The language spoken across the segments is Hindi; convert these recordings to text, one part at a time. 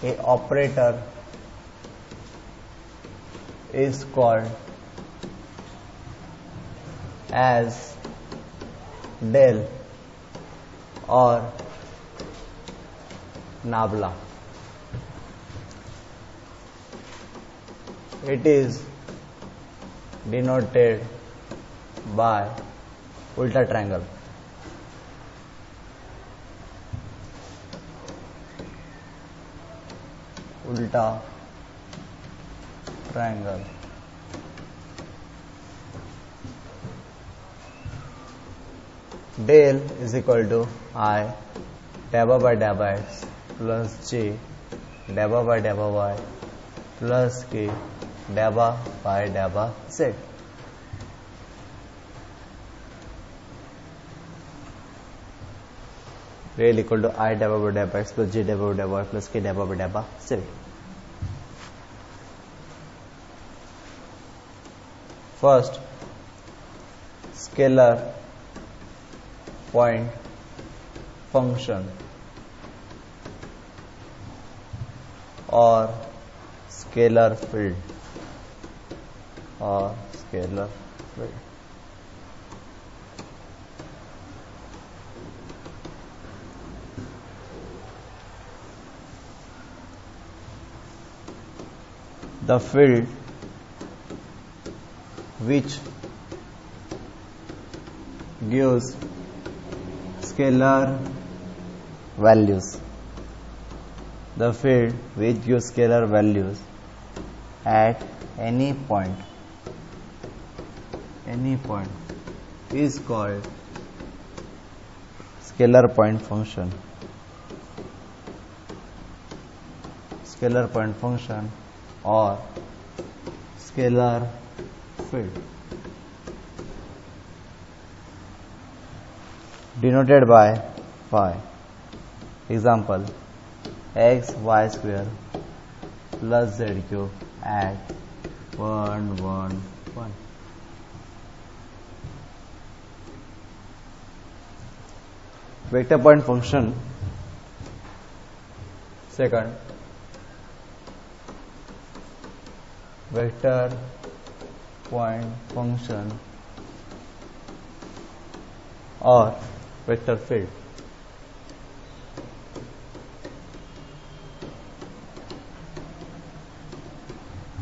A operator is called as del or nabla. It is denoted by ulta triangle. Ulta triangle. Del is equal to I dabba by dabba x plus j dabba by dabba y plus k dabba by dabba z. Del equal to I dabba by dabba x plus j dabba by dabba y plus k dabba by dabba z. First, scalar point function or scalar field the field which gives scalar values. The field which gives scalar values at any point is called scalar point function. Scalar point function or scalar field denoted by phi. Example, x y square plus z cube at 1 1 1. Vector point function. Second, vector point function or vector field.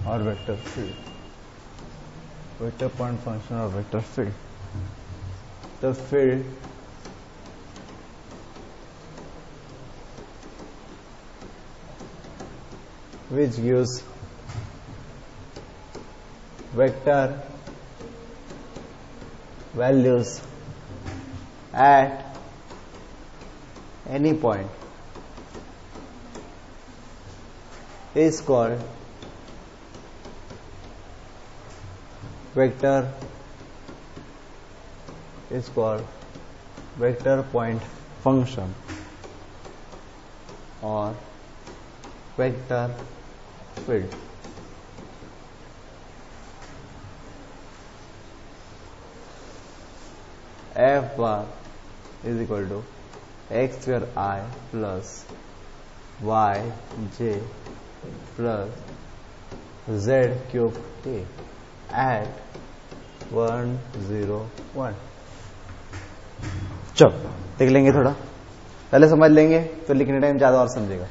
Or vector field. Vector point function or vector field. The field which gives vector values at any point is called vector point function or vector field. F bar is equal to x square I plus y j plus z cube k at 1 0 1. चलो देख लेंगे, थोड़ा पहले समझ लेंगे तो लिखने टाइम ज्यादा और समझेगा.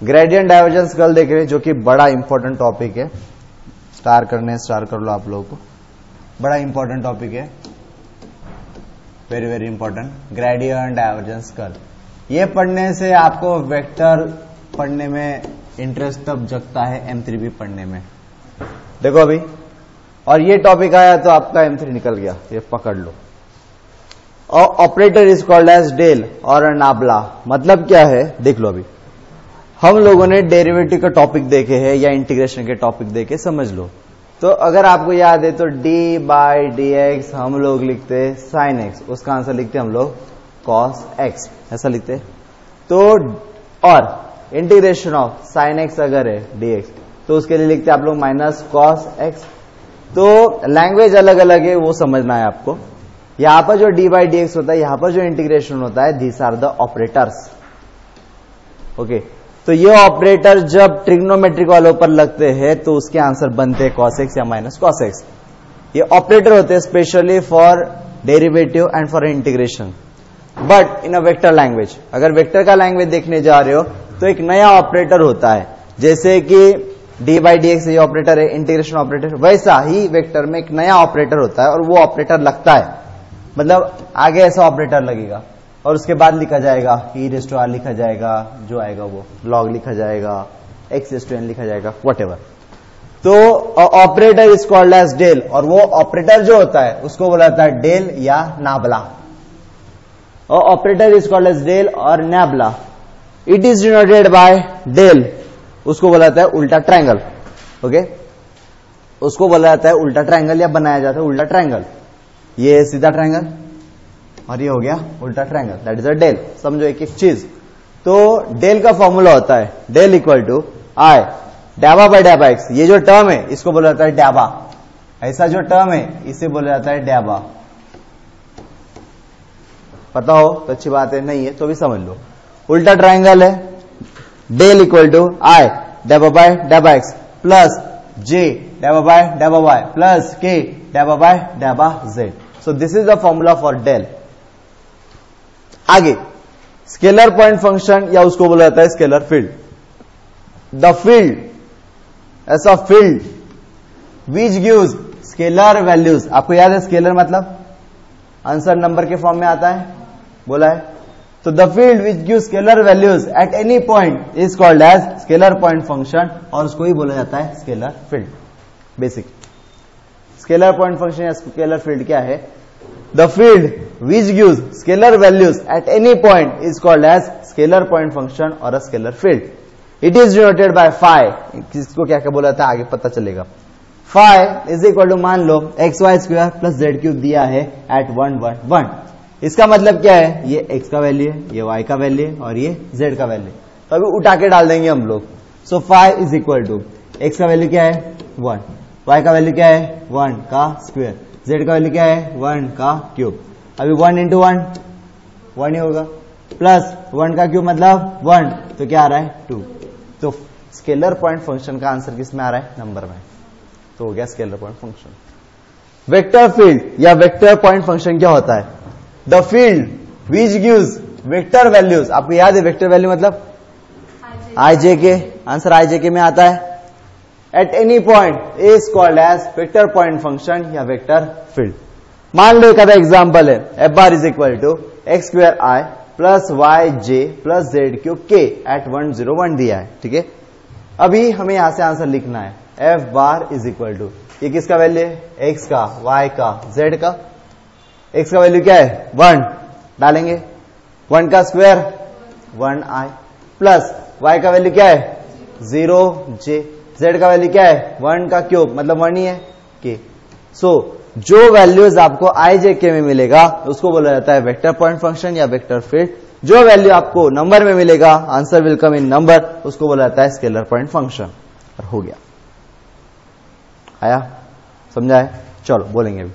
ग्रेडियंट डाइवर्जेंस कर्ल देख रहे हैं, जो कि बड़ा इंपॉर्टेंट टॉपिक है. स्टार कर लो आप लोगों को. बड़ा इंपॉर्टेंट टॉपिक है, very very important. Gradient divergence curl, ये पढ़ने से आपको वेक्टर पढ़ने में इंटरेस्ट तब जगता है M3 भी पढ़ने में. देखो अभी, और ये टॉपिक आया तो आपका M3 निकल गया, ये पकड़ लो. और operator is called as del और नाबला. मतलब क्या है देख लो. अभी हम लोगों ने डेरिवेटिव का टॉपिक देखे हैं या इंटीग्रेशन के टॉपिक देखे, समझ लो. तो अगर आपको याद है तो d बाई डी एक्स हम लोग लिखते साइन एक्स, उसका आंसर लिखते हम लोग कॉस एक्स, ऐसा लिखते. तो और इंटीग्रेशन ऑफ साइन एक्स अगर है dx तो उसके लिए लिखते आप लोग माइनस कॉस एक्स. तो लैंग्वेज अलग अलग है, वो समझना है आपको. यहां पर जो d बाई डी एक्स होता है, यहां पर जो इंटीग्रेशन होता है, these are the operators. Okay, तो ये ऑपरेटर जब ट्रिग्नोमेट्रिक वालों पर लगते हैं तो उसके आंसर बनते हैं cos x या माइनस cos x। ये ऑपरेटर होते हैं specially for derivative and for integration. But in a vector language, अगर वेक्टर का लैंग्वेज देखने जा रहे हो तो एक नया ऑपरेटर होता है, जैसे कि डी बाई डी एक्स ये ऑपरेटर है इंटीग्रेशन ऑपरेटर, वैसा ही वेक्टर में एक नया ऑपरेटर होता है और वो ऑपरेटर लगता है, मतलब आगे ऐसा ऑपरेटर लगेगा और उसके बाद लिखा जाएगा ई रेज़ टू आर लिखा जाएगा, जो आएगा वो लॉग लिखा जाएगा, एक्स रेज़ टू एन लिखा जाएगा, व्हाटएवर। तो operator is called as del, और वो ऑपरेटर जो होता है उसको बोला जाता है डेल या नाबला। और operator is called as del और nabla. It is denoted by del, उसको बोला जाता है उल्टा ट्रायंगल। ओके, उसको बोला जाता है उल्टा ट्रायंगल या बनाया जाता है उल्टा ट्रायंगल। ये सीधा ट्रायंगल और ये हो गया उल्टा triangle, that is a del. समझो एक एक चीज। तो डेल का फॉर्मूला होता है डेल इक्वल टू आई डैबा बाय डैबा एक्स। ये जो टर्म है इसको बोला जाता है डैबा, ऐसा जो टर्म है इसे बोला जाता है डैबा। पता हो तो अच्छी बात है, नहीं है तो भी समझ लो। उल्टा ट्रायंगल है, डेल इक्वल टू आई डैबा बाय डैबा एक्स प्लस जे डैबा बाय डैबा वाई प्लस के डैबा बाय डैबा z. So this is the formula for del. आगे स्केलर पॉइंट फंक्शन या उसको बोला जाता है स्केलर फील्ड। द फील्ड, ऐसा field which gives scalar values. आपको याद है स्केलर मतलब आंसर नंबर के फॉर्म में आता है, बोला है। तो the field which gives scalar values at any point is called as scalar point function, और उसको ही बोला जाता है scalar field. Basic scalar point function या स्केलर फील्ड क्या है? The field which gives scalar values at any point is called as scalar point function और a scalar field. It is denoted by phi. किसको क्या क्या बोला था आगे पता चलेगा। फाई इज इक्वल टू, मान लो x y square plus z cube दिया है एट 1 1 1। इसका मतलब क्या है? ये x का वैल्यू है, ये y का वैल्यू है और ये z का वैल्यू है। तो अभी उठा के डाल देंगे हम लोग। So phi is equal to x का वैल्यू क्या है 1, y का वैल्यू क्या है 1 का स्क्वायर, z का वैल्यू क्या है 1 का क्यूब। अभी 1 इंटू 1 1 ही होगा, प्लस 1 का क्यूब मतलब 1, तो क्या आ रहा है 2। तो स्केलर पॉइंट फंक्शन का आंसर किस में आ रहा है? नंबर में। तो हो गया scalar point function. Vector field या वेक्टर पॉइंट फंक्शन क्या होता है? The field which gives vector values. आपको याद है वेक्टर वैल्यू मतलब आई जे के, आंसर आई जे के में आता है। At any point is called as vector point function या वेक्टर फील्ड। मान लो एक आधा एग्जाम्पल है, f bar is equal to x square i plus y j plus z q के एट 1 0 1 दिया है। ठीक है, अभी हमें यहां से आंसर लिखना है f bar is equal to, ये किसका वैल्यू है? एक्स का, वाई का, जेड का। एक्स का वैल्यू क्या है 1, डालेंगे 1 का स्क्वायर 1 आई प्लस वाई का वैल्यू क्या है 0 जे, जेड का वैल्यू क्या है 1 का क्यूब मतलब 1 ही है के। सो जो वैल्यूज आपको आई जे के में मिलेगा उसको बोला जाता है वेक्टर पॉइंट फंक्शन या वेक्टर फील्ड। जो वैल्यू आपको नंबर में मिलेगा, answer will come in number, उसको बोला जाता है स्केलर पॉइंट फंक्शन। और हो गया, आया समझा है? चलो बोलेंगे अभी।